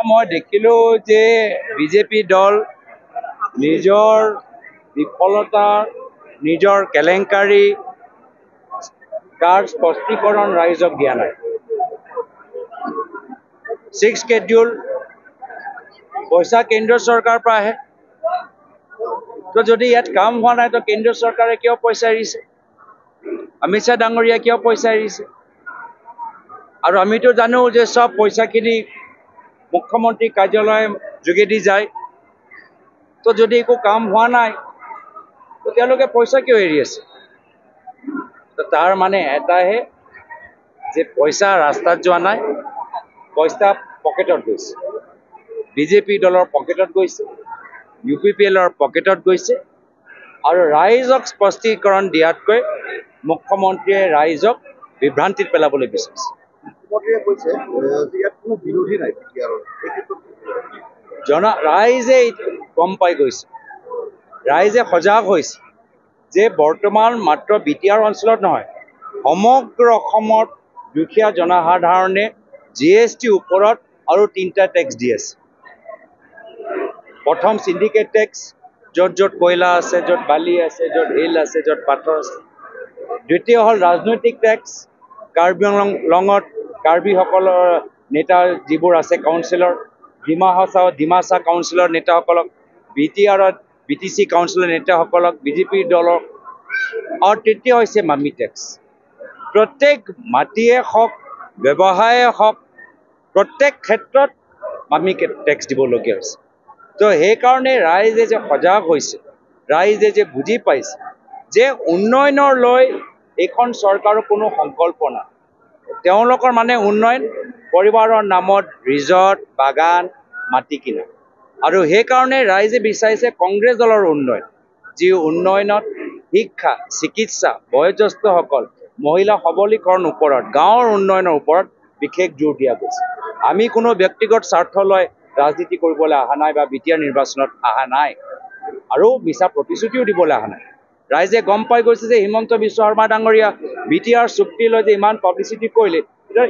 মই দেখিলো যে বিজেপি দল নিজৰ বিফলতা নিজৰ কেলেংকাৰী তাৰ স্পষ্টীকৰণ ৰাইজক দিয়া নাই। 6 schedule পইচা কেন্দ্ৰীয় চৰকাৰৰ পৰা আহে। তো যদি ইয়াত কাম হোৱা নাই তো কেন্দ্ৰীয় চৰকাৰে কিয় পইচা এৰিছে? অমিত শ্বাহ ডাঙৰীয়া কিয় পইচা এৰিছে? আৰু আমিতো জানো যে সব পইচাখিনি মুখ্যমন্ত্ৰী কাৰ্যালয় যোগেদি যায়। তো যদি একো কাম হোৱা নাই তো তেওঁলোকে পইচা কিয় এৰি আছে? তো তাৰ মানে এটাহে যে পইচা ৰাস্তাত যোৱা নাই, পইচা পকেটত গৈছে। বিজেপি দলৰ পকেটত গৈছে, UPPLৰ পকেটত গৈছে। আৰু ৰাইজক স্পষ্টীকৰণ দিয়াতকৈ মুখ্যমন্ত্ৰীয়ে ৰাইজক বিভ্ৰান্তিত পেলাবলৈ বিচাৰিছে। ৰাইজে গম পাই গৈছে, ৰাইজে সজাগ হৈছে যে বৰ্তমান মাত্ৰ BTR অঞ্চলত নহয়, সমগ্ৰ অসমত দুখীয়া জনসাধাৰণে GST ওপৰত আৰু 3টা টেক্স দি আছে। প্ৰথম সিন্ডিকেট টেক্স, য'ত য'ত কয়লা আছে, য'ত বালি আছে, য'ত শিল আছে, য'ত পাথৰ আছে। দ্বিতীয় হ'ল ৰাজনৈতিক টেক্স, কাৰ্বি আংলঙত কাৰ্বিসকলৰ নেতা যিবোৰ আছে কাউন্সিলৰ, ডিমাচা কাউন্সিলৰ নেতাসকলক, BTRত BTC কাউন্সিলৰ নেতাসকলক, বিজেপি দলক। আৰু তৃতীয় হৈছে মামি টেক্স। প্ৰত্যেক মাটিয়ে হওক, ব্যৱসায়ে হওক, প্ৰত্যেক ক্ষেত্ৰত মামি টেক্স দিবলগীয়া হৈছে। তো সেইকাৰণে ৰাইজে যে সজাগ হৈছে, ৰাইজে যে বুজি পাইছে যে উন্নয়নৰ লৈ এইখন চৰকাৰৰ কোনো সংকল্প নাই। তেওঁলোকৰ মানে উন্নয়ন পৰিবাৰৰ নামত ৰিজৰ্ট, বাগান, মাটি কিনা। আৰু সেইকাৰণে ৰাইজে বিচাৰিছে কংগ্ৰেছ দলৰ উন্নয়ন, যি উন্নয়নত শিক্ষা, চিকিৎসা, বয়োজ্যেষ্ঠসকল, মহিলা সবলীকৰণ ওপৰত, গাঁৱৰ উন্নয়নৰ ওপৰত বিশেষ জোৰ দিয়া গৈছে। আমি কোনো ব্যক্তিগত স্বাৰ্থ লৈ ৰাজনীতি কৰিবলৈ অহা নাই বা BTR নিৰ্বাচনত অহা নাই, আৰু মিছা প্ৰতিশ্ৰুতিও দিবলৈ অহা নাই। ৰাইজে গম পাই গৈছে যে হিমন্ত বিশ্ব শৰ্মা ডাঙৰীয়া BTR চুক্তি লৈ যে ইমান পাব্লিচিটি কৰিলে,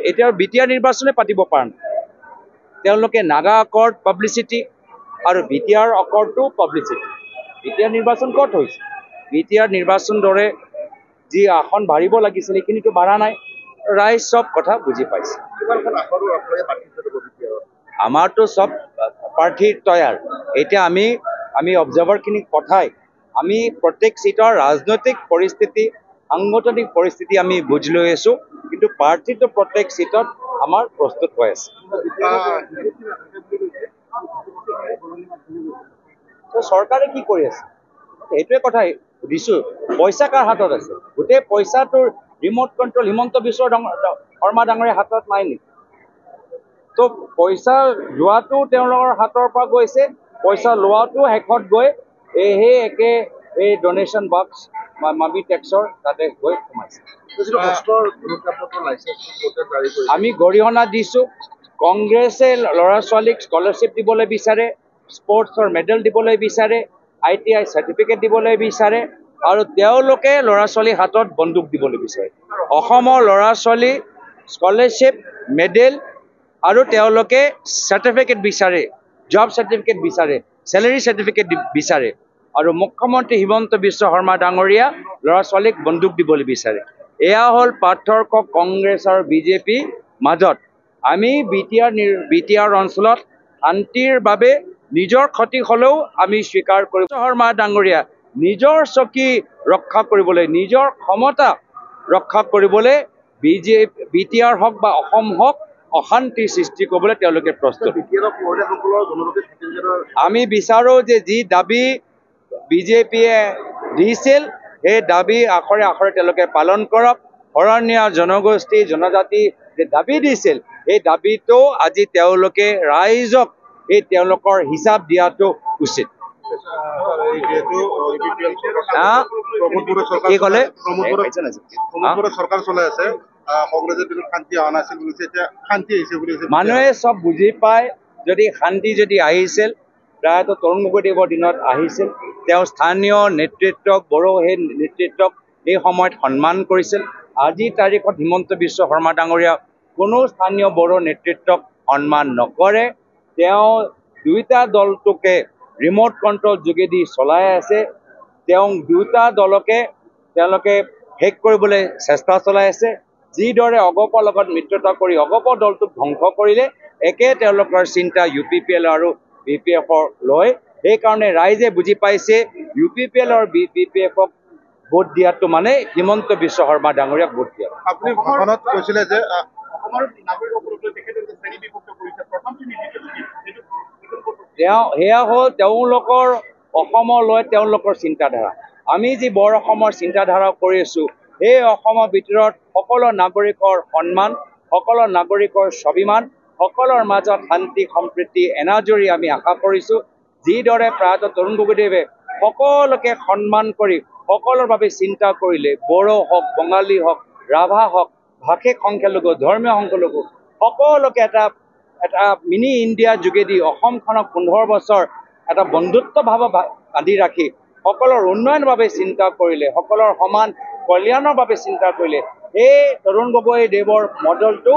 এতিয়া BTR নিৰ্বাচনে পাতিব পৰা নাই। তেওঁলোকে নাগা একৰ্ড পাব্লিচিটি আৰু BTR একৰ্ডটো পাব্লিচিটি। BTR নিৰ্বাচন ক'ত হৈছে? BTR নিৰ্বাচন দৰে যি আসন বাঢ়িব লাগিছিল সেইখিনিতো বাঢ়া নাই। ৰাইজ সব কথা বুজি পাইছে। আমাৰতো সব প্ৰাৰ্থী তৈয়াৰ। এতিয়া আমি অবজাৰ্ভাৰখিনিক পঠাই আমি প্ৰত্যেক সিটৰ ৰাজনৈতিক পৰিস্থিতি, সাংগঠনিক পৰিস্থিতি আমি বুজ লৈ আছো, কিন্তু প্ৰাৰ্থীটো প্ৰত্যেক সিটত আমাৰ প্ৰস্তুত হৈ আছে। তো চৰকাৰে কি কৰি আছে সেইটোৱে কথা সুধিছো। পইচা কাৰ হাতত আছে? গোটেই পইচাটোৰ ৰিমোট কণ্ট্ৰল হিমন্ত বিশ্ব শৰ্মা ডাঙৰীয়াৰ হাতত নাই নেকি? তো পইচা যোৱাটো তেওঁলোকৰ হাতৰ পৰা গৈছে, পইচা লোৱাটো শেষত গৈ সেই একে এই ডনেশ্যন বক্স বা মামি টেক্সৰ তাতে গৈ সোমাইছে। আমি গৰিহণা দিছোঁ। কংগ্ৰেছে ল'ৰা ছোৱালীক স্কলাৰশ্বিপ দিবলৈ বিচাৰে, স্পৰ্টছৰ মেডেল দিবলৈ বিচাৰে, ITI চাৰ্টিফিকেট দিবলৈ বিচাৰে, আৰু তেওঁলোকে ল'ৰা ছোৱালীৰ হাতত বন্দুক দিবলৈ বিচাৰে। অসমৰ ল'ৰা ছোৱালী স্কলাৰশ্বিপ, মেডেল আৰু তেওঁলোকে চাৰ্টিফিকেট বিচাৰে, জব চাৰ্টিফিকেট বিচাৰে, চেলেৰী চাৰ্টিফিকেট বিচাৰে। আৰু মুখ্যমন্ত্ৰী হিমন্ত বিশ্ব শৰ্মা ডাঙৰীয়া ল'ৰা ছোৱালীক বন্দুক দিবলৈ বিচাৰে। এয়া হ'ল পাৰ্থক্য কংগ্ৰেছ আৰু BJP মাজত। আমি BTR অঞ্চলত শান্তিৰ বাবে নিজৰ ক্ষতি হ'লেও আমি স্বীকাৰ কৰিব। শৰ্মা ডাঙৰীয়া নিজৰ চকী ৰক্ষা কৰিবলৈ, নিজৰ ক্ষমতা ৰক্ষা কৰিবলৈ BTR হওক বা অসম হওক অশান্তি সৃষ্টি কৰিবলৈ তেওঁলোকে প্ৰস্তুত। আমি বিচাৰোঁ যে যি দাবী BJPয়ে দিছিল সেই দাবী আখৰে আখৰে তেওঁলোকে পালন কৰক। শৰণীয়া জনগোষ্ঠী, জনজাতি যে দাবী দিছিল সেই দাবীটো আজি তেওঁলোকে ৰাইজক এই তেওঁলোকৰ হিচাপ দিয়াটো উচিত। কি ক'লে? মানুহে সব বুজি পায় যদি শান্তি যদি আহিছিল, প্ৰায়তো তৰুণ গগৈদেৱৰ দিনত আহিছিল। তেওঁ স্থানীয় নেতৃত্বক, বড়ো সেই নেতৃত্বক এই সময়ত সন্মান কৰিছিল। আজিৰ তাৰিখত হিমন্ত বিশ্ব শৰ্মা ডাঙৰীয়া কোনো স্থানীয় বড়ো নেতৃত্বক সন্মান নকৰে। তেওঁ দুইটা দলটোকে ৰিম'ট কণ্ট্ৰল যোগেদি চলাই আছে তেওঁ দুটা দলকে তেওঁলোকে শেষ কৰিবলৈ চেষ্টা চলাই আছে যিদৰে অগপৰ লগত মিত্ৰতা কৰি অগপ দলটোক ধ্বংস কৰিলে একে তেওঁলোকৰ চিন্তা UPPL আৰু BPF লৈ সেইকাৰণে ৰাইজে বুজি পাইছে UPPL আৰু BPF-ক ভোট দিয়াটো মানে হিমন্ত বিশ্ব শৰ্মা ডাঙৰীয়াক ভোট দিয়া আপুনি ভাষণত কৈছিলে যে অসমৰ নাগৰিকসকলক তেখেতে শ্ৰেণী বিভক্ত কৰিছে প্ৰথমটো সেয়া হ'ল তেওঁলোকৰ অসমলৈ তেওঁলোকৰ চিন্তাধাৰা আমি যি বৰ অসমৰ চিন্তাধাৰা কৰি আছো এই অসমৰ ভিতৰত সকলো নাগৰিকৰ সন্মান সকলো নাগৰিকৰ স্বাভিমান সকলৰ মাজত শান্তি সম্প্ৰীতি এনাজৰি আমি আশা কৰিছো যিদৰে প্ৰয়াত তৰুণ গগৈদেৱে সকলোকে সন্মান কৰি সকলৰ বাবে চিন্তা কৰিলে বড়ো হওক বঙালী হওক ৰাভা হওক ভাষিক সংখ্যালঘু ধৰ্মীয় সংখ্যালঘু সকলোকে এটা মিনি ইণ্ডিয়া যোগেদি অসমখনক 15 বছৰ এটা বন্ধুত্বভাৱ বান্ধি ৰাখি সকলৰ উন্নয়নৰ বাবে চিন্তা কৰিলে সকলৰ সমান কল্যাণৰ বাবে চিন্তা কৰিলে এই তৰুণ গগৈদেৱৰ মডেলটো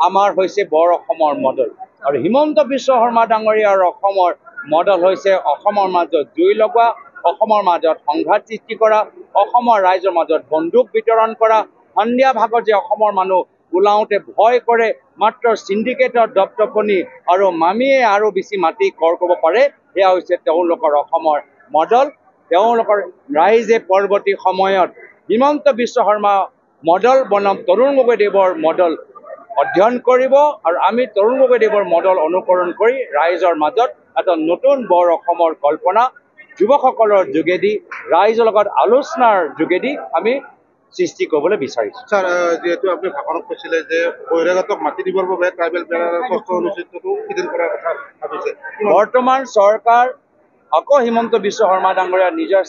আমাৰ হৈছে বৰ অসমৰ মডেল আৰু হিমন্ত বিশ্ব শৰ্মা ডাঙৰীয়াৰ অসমৰ মডেল হৈছে অসমৰ মাজত জুই লগোৱা অসমৰ মাজত সংঘাত সৃষ্টি কৰা অসমৰ ৰাইজৰ মাজত বন্দুক বিতৰণ কৰা সন্ধিয়া ভাগত যে অসমৰ মানুহ ওলাওঁতে ভয় কৰে মাত্ৰ সিন্ডিকেটৰ দপদপনি আৰু মামীয়ে আৰু বেছি মাটি কৰ কৰিব পাৰে সেয়া হৈছে তেওঁলোকৰ অসমৰ মডেল তেওঁলোকৰ ৰাইজে পৰৱৰ্তী সময়ত হিমন্ত বিশ্ব শৰ্মা মডেল বনাম তৰুণ গগৈদেৱৰ মডেল অধ্যয়ন কৰিব আৰু আমি তৰুণ গগৈদেৱৰ মডেল অনুকৰণ কৰি ৰাইজৰ মাজত এটা নতুন বৰ অসমৰ কল্পনা যুৱকসকলৰ যোগেদি ৰাইজৰ লগত আলোচনাৰ যোগেদি আমি সৃষ্টি কৰিবলৈ বিচাৰিছো স্যাৰ যেহেতু আপুনি ভাষণত কৈছিলে যে বহিৰাগতক মাটি দিবৰ বাবে ট্ৰাইবেল বেলাৰৰ ষষ্ঠ অনুচ্ছেদটো শিথিল কৰাৰ কথা ভাবিছে বৰ্তমান চৰকাৰ আকৌ হিমন্ত বিশ্ব শৰ্মা ডাঙৰীয়া নিজৰ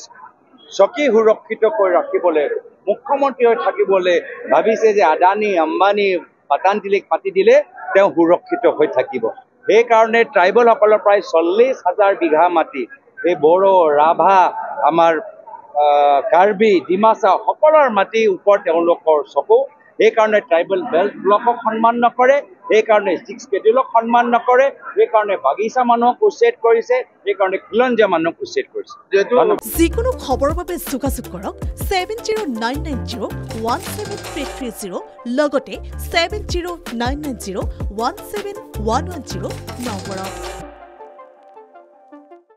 চকী সুৰক্ষিত কৰি ৰাখিবলৈ মুখ্যমন্ত্ৰী হৈ থাকিবলৈ ভাবিছে যে আদানী আম্বানী পাতাঞ্জলিক মাটি দিলে তেওঁ সুৰক্ষিত হৈ থাকিব সেইকাৰণে ট্ৰাইবেলসকলৰ প্ৰায় 40,000 বিঘা মাটি এই বড়ো ৰাভা আমাৰ কাৰ্বি ডিমাচা সকলৰ মাটিৰ ওপৰত তেওঁলোকৰ চকু সেইকাৰণে ট্ৰাইবেল বেল্ট ব্লকক সন্মান নকৰে সেইকাৰণে 6 স্কেডিউলক সন্মান নকৰে সেইকাৰণে বাগিচা মানুহক উচ্ছেদ কৰিছে সেইকাৰণে খিলঞ্জীয়া মানুহক উচ্ছেদ কৰিছে যিকোনো খবৰৰ বাবে যোগাযোগ কৰক 7099017330 লগতে 7099017110 নম্বৰত